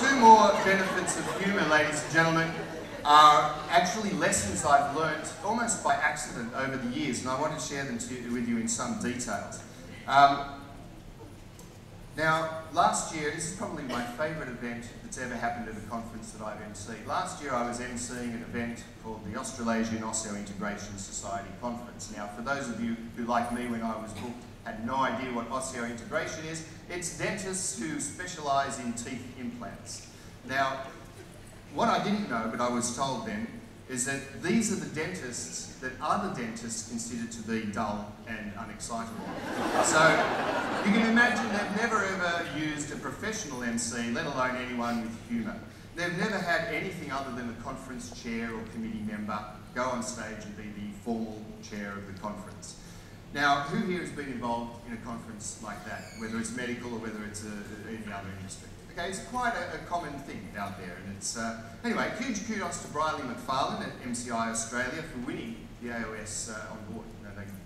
two more benefits of humour, ladies and gentlemen, are actually lessons I've learned almost by accident over the years, and I want to share them with you in some details. Now, last year, this is probably my favourite event that's ever happened at a conference that I've emceed. Last year I was emceeing an event called the Australasian Osseointegration Society Conference. Now, for those of you who, like me when I was booked, had no idea what osseointegration is, it's dentists who specialise in teeth implants. Now, what I didn't know, but I was told then, is that these are the dentists that other dentists consider to be dull and unexcitable. So, you can imagine they've never ever used a professional MC, let alone anyone with humour. They've never had anything other than a conference chair or committee member go on stage and be the formal chair of the conference. Now, who here has been involved in a conference like that, whether it's medical or whether it's any other industry? Okay, it's quite a common thing out there, and it's anyway. Huge kudos to Briley McFarlane at MCI Australia for winning the AOS on board.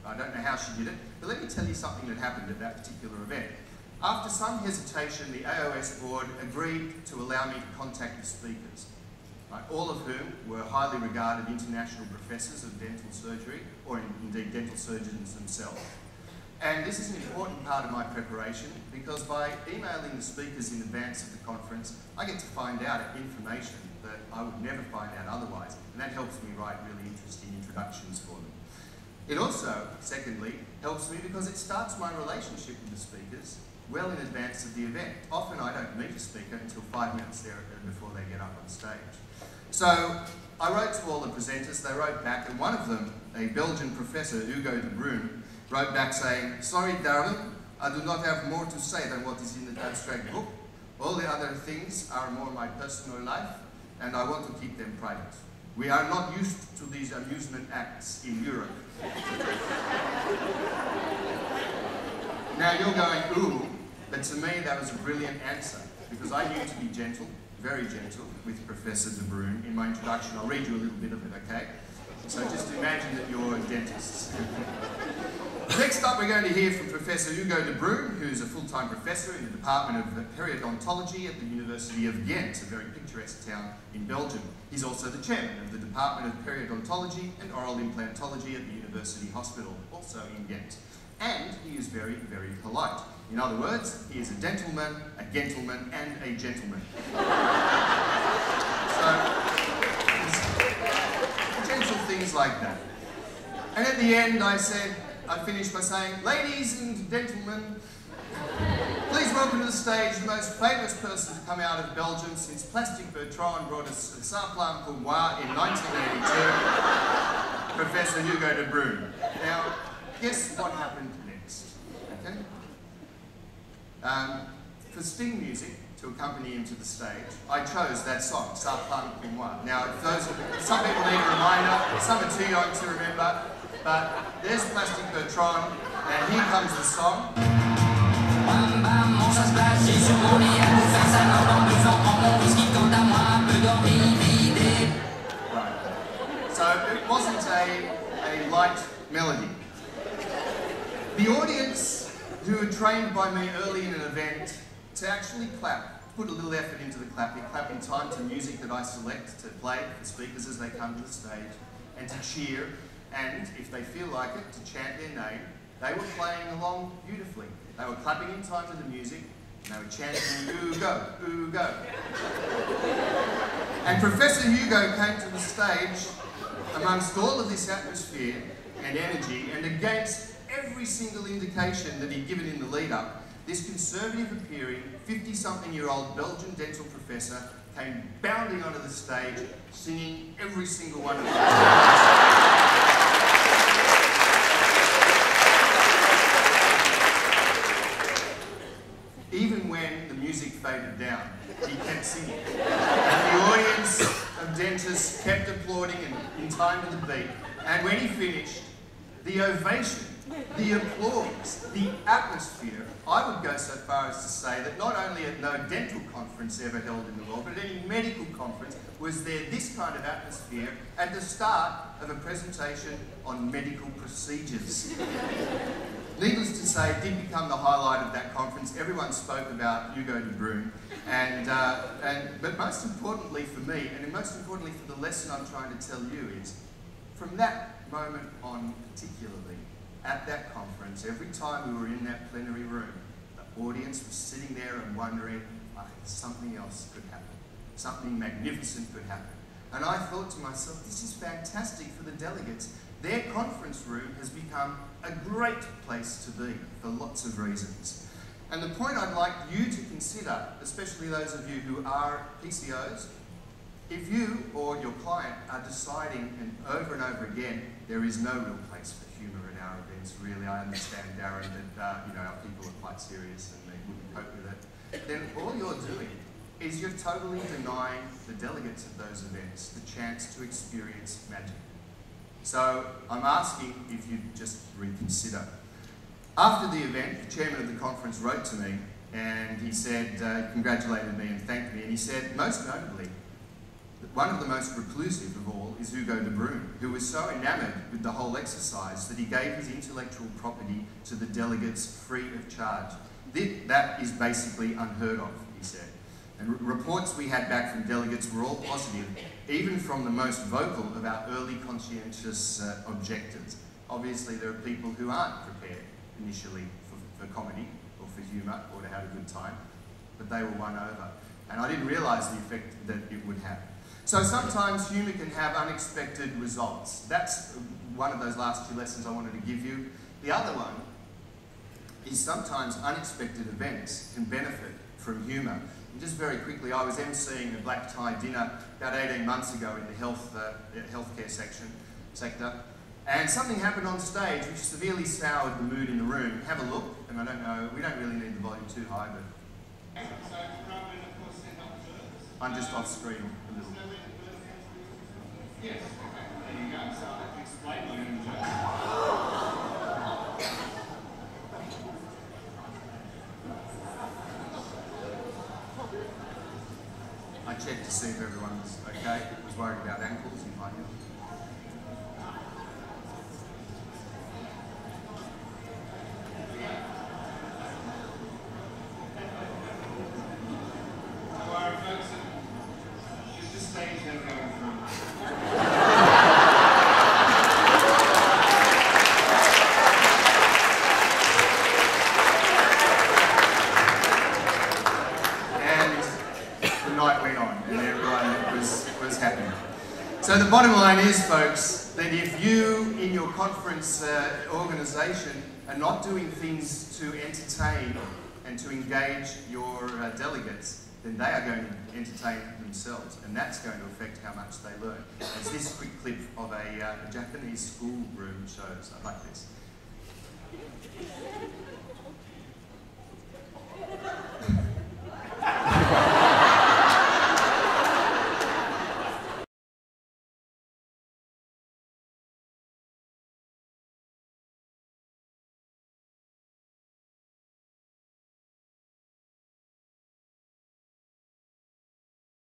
I don't know how she did it, but let me tell you something that happened at that particular event. After some hesitation, the AOS board agreed to allow me to contact the speakers, right, all of whom were highly regarded international professors of dental surgery, or indeed dental surgeons themselves. And this is an important part of my preparation because by emailing the speakers in advance of the conference, I get to find out information that I would never find out otherwise, and that helps me write really interesting introductions for them. It also, secondly, helps me because it starts my relationship with the speakers well in advance of the event. Often I don't meet a speaker until 5 minutes there before they get up on stage. So I wrote to all the presenters, they wrote back, and one of them, a Belgian professor, Hugo de Bruin, wrote back saying, "Sorry, Darren, I do not have more to say than what is in the abstract book. All the other things are more my personal life, and I want to keep them private. We are not used to these amusement acts in Europe." Now you're going, ooh, but to me that was a brilliant answer, because I knew to be gentle, very gentle, with Professor de Bruin in my introduction. I'll read you a little bit of it, okay? So just imagine that you're dentists. Next up, we're going to hear from Professor Hugo de Bruin, who's a full-time professor in the Department of Periodontology at the University of Ghent, a very picturesque town in Belgium. He's also the chairman of the Department of Periodontology and Oral Implantology at the University Hospital, also in Ghent. And he is very, very polite. In other words, he is a gentleman, and a gentleman. So, gentle things like that. And at the end, I finished by saying, "Ladies and gentlemen, please welcome to the stage the most famous person to come out of Belgium since Plastic Bertrand brought us Saplan pour moi in 1982, Professor Hugo de Bruin." Now, guess what happened next? Okay? For sting music to accompany him to the stage, I chose that song, Saplan pour moi. Now, some people need a reminder, some are too young to remember, but there's Plastic Bertrand, and here comes the song. Right. So it wasn't a light melody. The audience, who were trained by me early in an event to actually clap, put a little effort into the clapping, clap in time to music that I select to play for speakers as they come to the stage, and to cheer, and if they feel like it, to chant their name. They were playing along beautifully. They were clapping in time to the music, and they were chanting, "Hugo, Hugo." And Professor Hugo came to the stage amongst all of this atmosphere and energy, and against every single indication that he'd given in the lead-up, this conservative appearing 50-something-year-old Belgian dental professor came bounding onto the stage, singing every single one of them. Even when the music faded down, he kept singing. And the audience of dentists kept applauding in time to the beat. And when he finished, the ovation, the applause, the atmosphere, I would go so far as to say that not only at no dental conference ever held in the world, but at any medical conference, was there this kind of atmosphere at the start of a presentation on medical procedures. needless to say, it did become the highlight of that conference. Everyone spoke about Hugo de Bruyne, but most importantly for me, and most importantly for the lesson I'm trying to tell you is, from that moment on particularly, at that conference, every time we were in that plenary room, the audience was sitting there and wondering, something else could happen. Something magnificent could happen. And I thought to myself, this is fantastic for the delegates. Their conference room has become a great place to be for lots of reasons. And the point I'd like you to consider, especially those of you who are PCOs, if you or your client are deciding and over again, there is no real place for humour in our events, really. I understand, Darren, that our people are quite serious and they wouldn't cope with it. Then all you're doing is you're totally denying the delegates of those events the chance to experience magic. So I'm asking if you'd just reconsider. After the event, the chairman of the conference wrote to me and he said, congratulated me and thanked me, and he said, most notably, that one of the most reclusive of all is Hugo de Bruyne, who was so enamoured with the whole exercise that he gave his intellectual property to the delegates free of charge. That is basically unheard of, he said. And reports we had back from delegates were all positive, even from the most vocal of our early conscientious objectors. Obviously, there are people who aren't prepared initially for comedy or for humour or to have a good time, but they were won over. And I didn't realise the effect that it would have. So sometimes humour can have unexpected results. That's one of those last two lessons I wanted to give you. The other one is sometimes unexpected events can benefit from humour. And just very quickly, I was emceeing a black tie dinner about 18 months ago in the healthcare sector, and something happened on stage which severely soured the mood in the room. Have a look, and I don't know, we don't really need the volume too high, but I'm just off screen a little. Yes, okay, there you go. So I have to explain my own joke. I checked to see if everyone was okay. I was worried about ankles in my health. Don't worry, folks. It's just stage they're going through. So the bottom line is, folks, that if you in your conference organisation are not doing things to entertain and to engage your delegates, then they are going to entertain themselves, and that's going to affect how much they learn. As this quick clip of a Japanese schoolroom shows. I like this.